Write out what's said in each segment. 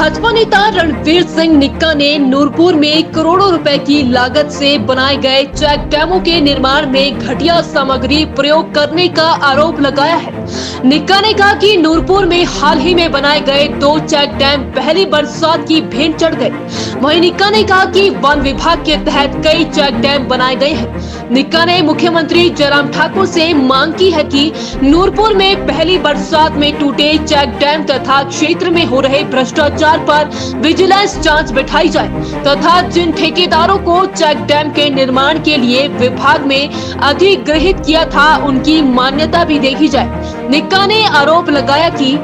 भाजपा नेता रणवीर सिंह निक्का ने नूरपुर में करोड़ों रुपए की लागत से बनाए गए चेक डैमों के निर्माण में घटिया सामग्री प्रयोग करने का आरोप लगाया है। निक्का ने कहा कि नूरपुर में हाल ही में बनाए गए 2 चेक डैम पहली बरसात की भेंट चढ़ गए। वहीं निक्का ने कहा कि वन विभाग के तहत कई चेक डैम बनाए गए हैं। निक्का ने मुख्यमंत्री जयराम ठाकुर से मांग की है कि नूरपुर में पहली बरसात में टूटे चेक डैम तथा क्षेत्र में हो रहे भ्रष्टाचार पर विजिलेंस जांच बिठाई जाए तथा जिन ठेकेदारों को चेक डैम के निर्माण के लिए विभाग में अधिग्रहित किया था उनकी मान्यता भी देखी जाए। निक्का ने आरोप लगाया कि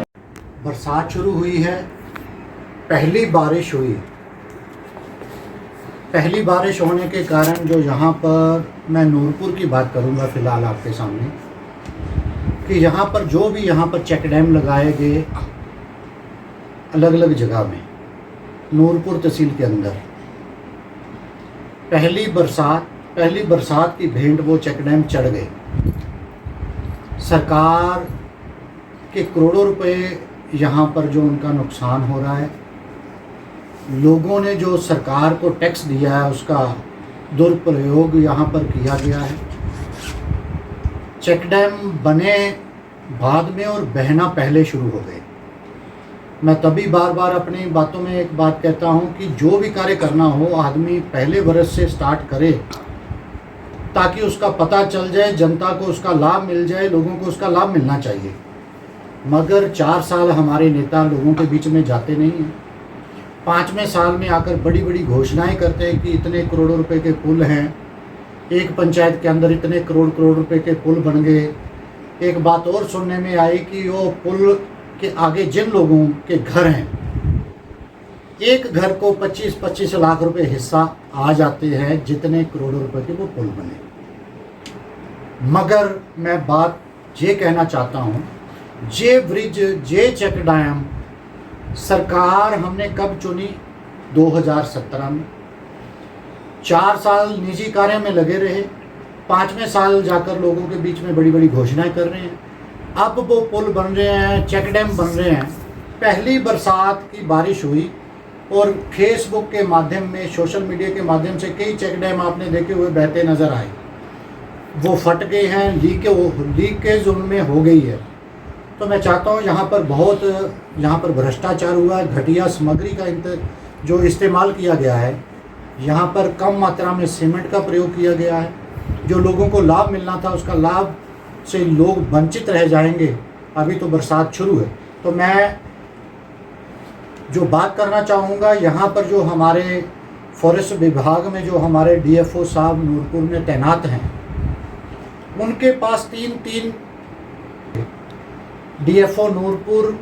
बरसात शुरू हुई है, पहली बारिश होने के कारण जो यहाँ पर मैं नूरपुर की बात करूँगा फ़िलहाल आपके सामने कि यहाँ पर जो भी यहाँ पर चेक डैम लगाए गए अलग अलग जगह में नूरपुर तहसील के अंदर पहली बरसात की भेंट वो चेक डैम चढ़ गए। सरकार के करोड़ों रुपए यहाँ पर जो उनका नुकसान हो रहा है, लोगों ने जो सरकार को टैक्स दिया है उसका दुरुपयोग यहाँ पर किया गया है। चेक डैम बने बाद में और बहना पहले शुरू हो गए। मैं तभी बार बार अपनी बातों में एक बात कहता हूँ कि जो भी कार्य करना हो आदमी पहले वर्ष से स्टार्ट करे ताकि उसका पता चल जाए, जनता को उसका लाभ मिल जाए, लोगों को उसका लाभ मिलना चाहिए। मगर 4 साल हमारे नेता लोगों के बीच में जाते नहीं हैं। 5वें साल में आकर बड़ी बड़ी घोषणाएं करते हैं कि इतने करोड़ों रुपए के पुल हैं, एक पंचायत के अंदर इतने करोड़ रुपए के पुल बन गए। एक बात और सुनने में आई कि वो पुल के आगे जिन लोगों के घर हैं, एक घर को 25-25 लाख रुपए हिस्सा आ जाते हैं, जितने करोड़ों रुपए के वो पुल बने। मगर मैं बात ये कहना चाहता हूँ, जे ब्रिज जे चेक डैम सरकार हमने कब चुनी? 2017 में। 4 साल निजी कार्य में लगे रहे, 5वें साल जाकर लोगों के बीच में बड़ी बड़ी घोषणाएं कर रहे हैं। अब वो पुल बन रहे हैं, चेक डैम बन रहे हैं। पहली बरसात की बारिश हुई और फेसबुक के माध्यम में, सोशल मीडिया के माध्यम से कई चेक डैम आपने देखे हुए बहते नज़र आए। वो फट गए हैं, लीकेज उनमें हो गई है। तो मैं चाहता हूँ यहाँ पर भ्रष्टाचार हुआ है, घटिया सामग्री का जो इस्तेमाल किया गया है। यहाँ पर कम मात्रा में सीमेंट का प्रयोग किया गया है। जो लोगों को लाभ मिलना था उसका लाभ से लोग वंचित रह जाएंगे। अभी तो बरसात शुरू है। तो मैं जो बात करना चाहूँगा, यहाँ पर जो हमारे फॉरेस्ट विभाग में जो हमारे डीएफओ साहब नूरपुर में तैनात हैं, उनके पास 3 डीएफओ नूरपुर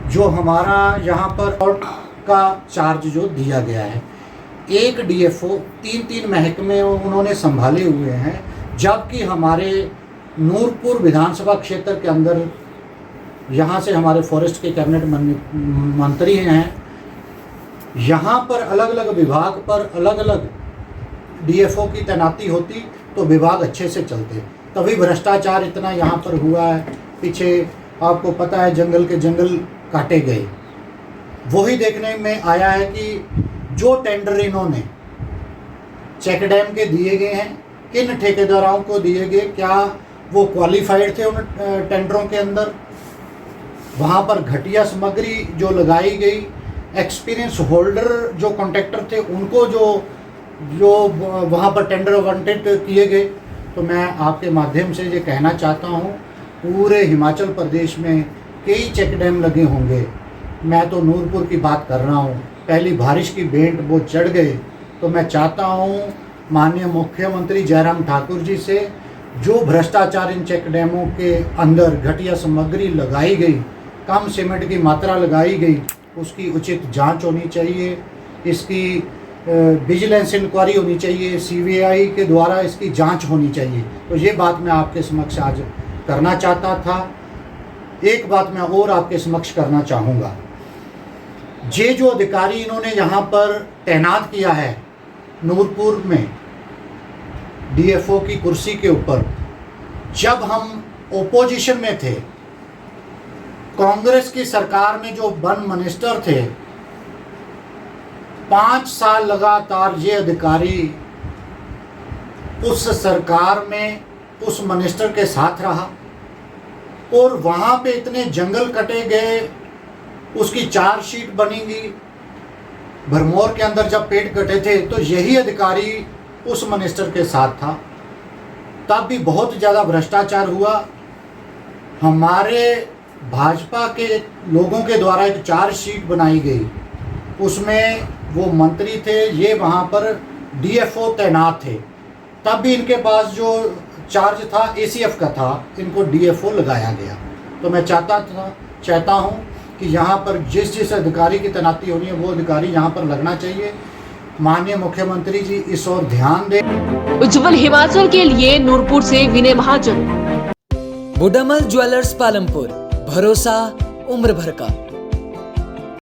जो हमारा यहाँ पर का चार्ज जो दिया गया है, एक डीएफओ 3 महकमे उन्होंने संभाले हुए हैं। जबकि हमारे नूरपुर विधानसभा क्षेत्र के अंदर यहाँ से हमारे फॉरेस्ट के कैबिनेट मंत्री हैं, यहाँ पर अलग अलग विभाग पर अलग अलग डीएफओ की तैनाती होती तो विभाग अच्छे से चलते। तभी भ्रष्टाचार इतना यहाँ पर हुआ है। पीछे आपको पता है जंगल के जंगल काटे गए। वही देखने में आया है कि जो टेंडर इन्होंने चेक डैम के दिए गए हैं, किन ठेकेदारों को दिए गए, क्या वो क्वालिफाइड थे उन टेंडरों के अंदर? वहाँ पर घटिया सामग्री जो लगाई गई, एक्सपीरियंस होल्डर जो कॉन्ट्रैक्टर थे उनको जो वहाँ पर टेंडर आवंटित किए गए। तो मैं आपके माध्यम से ये कहना चाहता हूँ, पूरे हिमाचल प्रदेश में कई चेक डैम लगे होंगे। मैं तो नूरपुर की बात कर रहा हूँ। पहली बारिश की भेंट वो चढ़ गए। तो मैं चाहता हूँ माननीय मुख्यमंत्री जयराम ठाकुर जी से, जो भ्रष्टाचार इन चेक डैमों के अंदर घटिया सामग्री लगाई गई, कम सीमेंट की मात्रा लगाई गई, उसकी उचित जांच होनी चाहिए। इसकी विजिलेंस इंक्वायरी होनी चाहिए, सीबीआई के द्वारा इसकी जांच होनी चाहिए। तो ये बात मैं आपके समक्ष आज करना चाहता था। एक बात मैं और आपके समक्ष करना चाहूँगा, जो अधिकारी इन्होंने यहाँ पर तैनात किया है नूरपुर में डीएफओ की कुर्सी के ऊपर, जब हम ओपोजिशन में थे कांग्रेस की सरकार में जो वन मिनिस्टर थे, 5 साल लगातार ये अधिकारी उस सरकार में उस मिनिस्टर के साथ रहा और वहाँ पे इतने जंगल कटे गए, उसकी चार्जशीट बनेगी। भरमौर के अंदर जब पेड़ कटे थे तो यही अधिकारी उस मिनिस्टर के साथ था, तब भी बहुत ज़्यादा भ्रष्टाचार हुआ। हमारे भाजपा के लोगों के द्वारा एक चार्जशीट बनाई गई, उसमें वो मंत्री थे, ये वहाँ पर डीएफओ तैनात थे, तब भी इनके पास जो चार्ज था एसीएफ का था, इनको डीएफओ लगाया गया। तो मैं चाहता हूँ कि यहाँ पर जिस अधिकारी की तैनाती होनी है वो अधिकारी यहाँ पर लगना चाहिए। माननीय मुख्यमंत्री जी इस ओर ध्यान दें। उज्जवल हिमाचल के लिए नूरपुर से विनय महाजन। बुडामल ज्वेलर्स पालमपुर, भरोसा उम्र भर का।